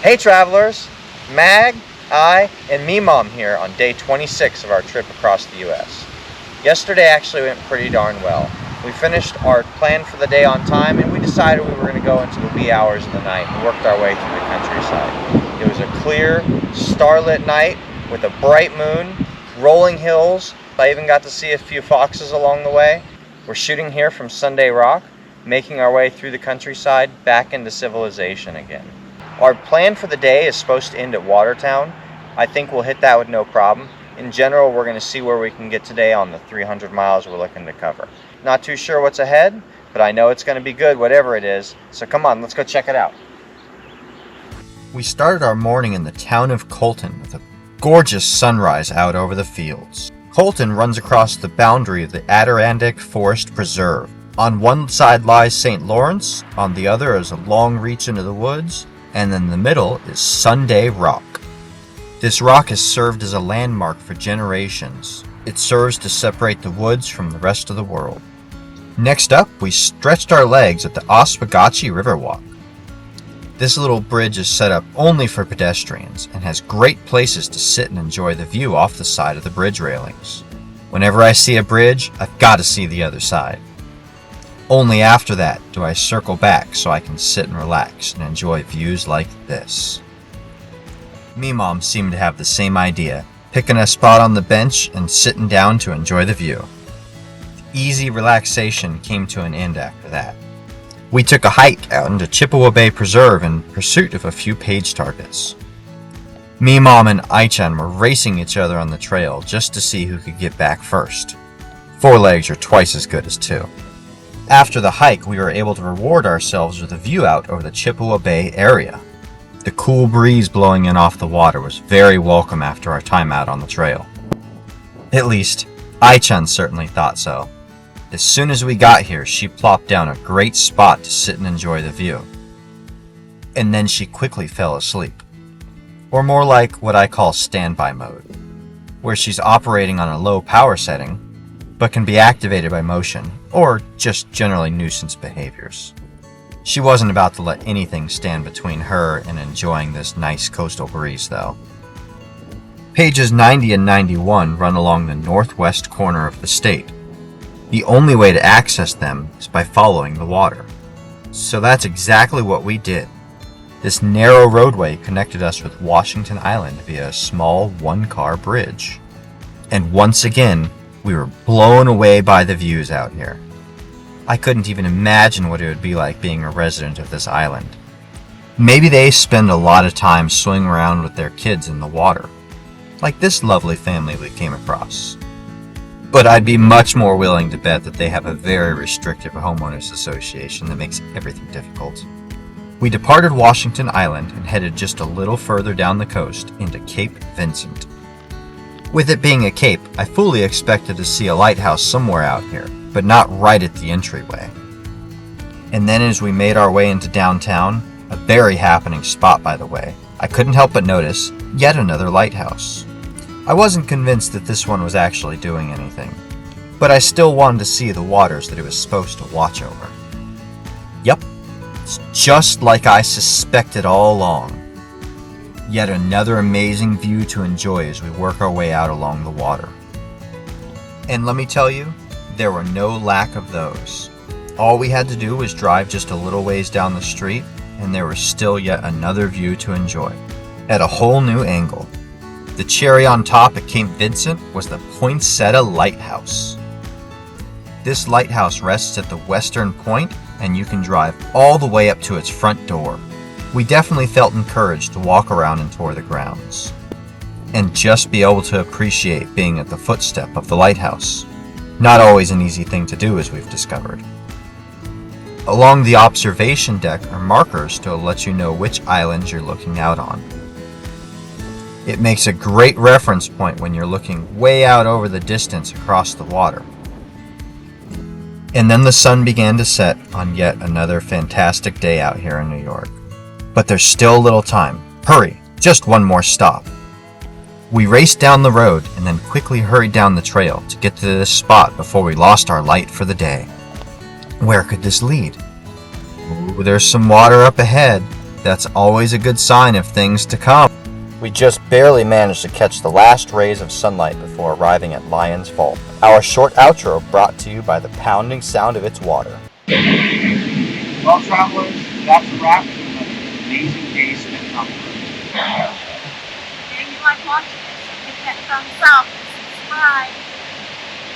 Hey travelers, Mag, I, and me mom here on day 26 of our trip across the U.S. Yesterday actually went pretty darn well. We finished our plan for the day on time and we decided we were going to go into the wee hours of the night and worked our way through the countryside. It was a clear, starlit night with a bright moon, rolling hills. I even got to see a few foxes along the way. We're shooting here from Sunday Rock, making our way through the countryside back into civilization again. Our plan for the day is supposed to end at Watertown. I think we'll hit that with no problem. In general, we're going to see where we can get today on the 300 miles we're looking to cover. Not too sure what's ahead, but I know it's going to be good whatever it is. So come on, let's go check it out. We started our morning in the town of Colton with a gorgeous sunrise out over the fields. Colton runs across the boundary of the Adirondack Forest Preserve. On one side lies St. Lawrence, on the other is a long reach into the woods, and in the middle is Sunday Rock. This rock has served as a landmark for generations. It serves to separate the woods from the rest of the world. Next up, we stretched our legs at the Oswegatchie Riverwalk. This little bridge is set up only for pedestrians and has great places to sit and enjoy the view off the side of the bridge railings. Whenever I see a bridge, I've got to see the other side. Only after that do I circle back so I can sit and relax and enjoy views like this. Me mom seemed to have the same idea, picking a spot on the bench and sitting down to enjoy the view. The easy relaxation came to an end after that. We took a hike out into Chippewa Bay Preserve in pursuit of a few page targets. Me mom and Aichan were racing each other on the trail just to see who could get back first. 4 legs are twice as good as 2. After the hike, we were able to reward ourselves with a view out over the Chippewa Bay area. The cool breeze blowing in off the water was very welcome after our time out on the trail. At least, Aichan certainly thought so. As soon as we got here, she plopped down a great spot to sit and enjoy the view. And then she quickly fell asleep. Or more like what I call standby mode, where she's operating on a low power setting, but can be activated by motion, or just generally nuisance behaviors. She wasn't about to let anything stand between her and enjoying this nice coastal breeze, though. Pages 90 and 91 run along the northwest corner of the state. The only way to access them is by following the water. So that's exactly what we did. This narrow roadway connected us with Washington Island via a small 1-car bridge. And once again, we were blown away by the views out here. I couldn't even imagine what it would be like being a resident of this island. Maybe they spend a lot of time swimming around with their kids in the water, like this lovely family we came across. But I'd be much more willing to bet that they have a very restrictive homeowners association that makes everything difficult. We departed Washington Island and headed just a little further down the coast into Cape Vincent. With it being a cape, I fully expected to see a lighthouse somewhere out here, but not right at the entryway. And then as we made our way into downtown, a very happening spot by the way, I couldn't help but notice yet another lighthouse. I wasn't convinced that this one was actually doing anything, but I still wanted to see the waters that it was supposed to watch over. Yep, it's just like I suspected all along. Yet another amazing view to enjoy as we work our way out along the water. And let me tell you, there were no lack of those. All we had to do was drive just a little ways down the street, and there was still yet another view to enjoy, at a whole new angle. The cherry on top at Cape Vincent was the Poinsettia Lighthouse. This lighthouse rests at the western point, and you can drive all the way up to its front door. We definitely felt encouraged to walk around and tour the grounds, and just be able to appreciate being at the footstep of the lighthouse. Not always an easy thing to do, as we've discovered. Along the observation deck are markers to let you know which islands you're looking out on. It makes a great reference point when you're looking way out over the distance across the water. And then the sun began to set on yet another fantastic day out here in New York. But there's still a little time. Hurry, just one more stop. We raced down the road and then quickly hurried down the trail to get to this spot before we lost our light for the day. Where could this lead? Ooh, there's some water up ahead, That's always a good sign of things to come. We just barely managed to catch the last rays of sunlight before arriving at Lyons Falls. Our short outro brought to you by the pounding sound of its water. Well, travelers, that's a wrap for another amazing day spent on the road. If you like watching this, hit that thumbs up and subscribe.